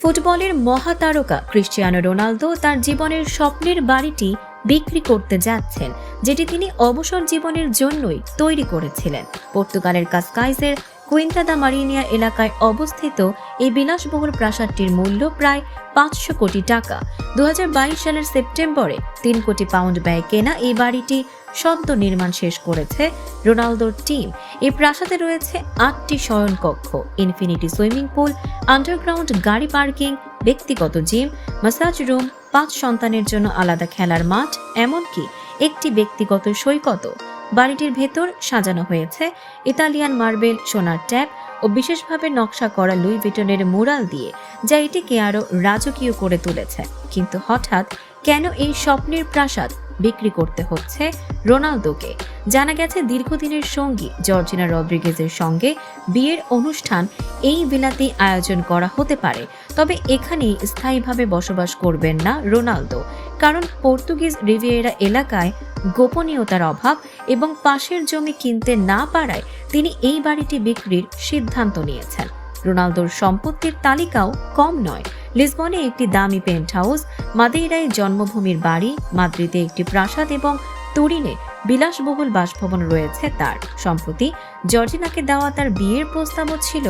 ফুটবলের মহাতারকা Cristiano Ronaldo তার জীবনের স্বপ্নের বাড়িটি বিক্রি করতে যাচ্ছেন, যেটি তিনি অবসর জীবনের জন্যই তৈরি করেছিলেন। পর্তুগালের কাসকাইজের কুইন্তা দা মারিনিয়া এলাকায় অবস্থিত এই বিলাসবহুল প্রাসাদটির মূল্য প্রায় 500 কোটি টাকা। 2022 সালের সেপ্টেম্বরে 3 কোটি পাউন্ড ব্যয়ে কেনা এই বাড়িটি সদ্য নির্মাণ শেষ করেছে রোনালদোর টিম। এই প্রাসাদে রয়েছে 8টি শয়নকক্ষ, ইনফিনিটি সুইমিং পুল, আন্ডারগ্রাউন্ড গাড়ি পার্কিং, ব্যক্তিগত জিম, ম্যাসাজ রুম, 5 সন্তানের জন্য আলাদা খেলার মাঠ, এমনকি একটি ব্যক্তিগত সৈকতও। বাড়িটির ভেতর সাজানো হয়েছে ইতালিয়ান মার্বেল, সোনার ট্যাপ ও বিশেষভাবে নকশা করা লুই ভিটনের মুরাল দিয়ে, যা এটিকে আরও রাজকীয় করে তুলেছে। কিন্তু হঠাৎ কেন এই স্বপ্নের প্রাসাদ বিক্রি করতে হচ্ছে রোনালদোকে? জানা গেছে দীর্ঘদিনের সঙ্গী জর্জিনা রদ্রিগেজের সঙ্গে বিয়ের অনুষ্ঠান এই বিলাতে আয়োজন করা হতে পারে, তবে এখানে স্থায়ীভাবে বসবাস করবেন না রোনালদো, কারণ পর্তুগিজ রিভিয়েরা এলাকায় গোপনীয়তার অভাব এবং পাশের জমি কিনতে না পারায় তিনি এই বাড়িটি বিক্রির সিদ্ধান্ত নিয়েছেন। রোনালদোর সম্পত্তির তালিকাও কম নয়। লিসবনে একটি দামি পেন্ট হাউস, মাদেইরায় জন্মভূমির বাড়ি, মাদ্রিদে একটি প্রাসাদ এবং তুরিনে বিলাসবহুল বাসভবন রয়েছে তার। সম্প্রতি জর্জিনাকে দেওয়া তার বিয়ের প্রস্তাবও ছিল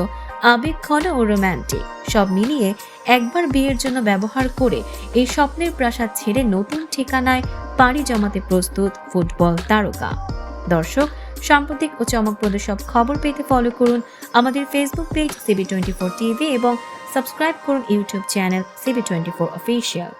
আবেগঘন ও রোম্যান্টিক। সব মিলিয়ে একবার বিয়ের জন্য ব্যবহার করে এই স্বপ্নের প্রাসাদ ছেড়ে নতুন ঠিকানায় পাড়ি জমাতে প্রস্তুত ফুটবল তারকা। দর্শক, সাম্প্রতিক ও চমকপ্রদ সব খবর পেতে ফলো করুন আমাদের ফেসবুক পেজ CB24 টিভি এবং সাবস্ক্রাইব করুন ইউটিউব চ্যানেল CB24 অফিসিয়াল।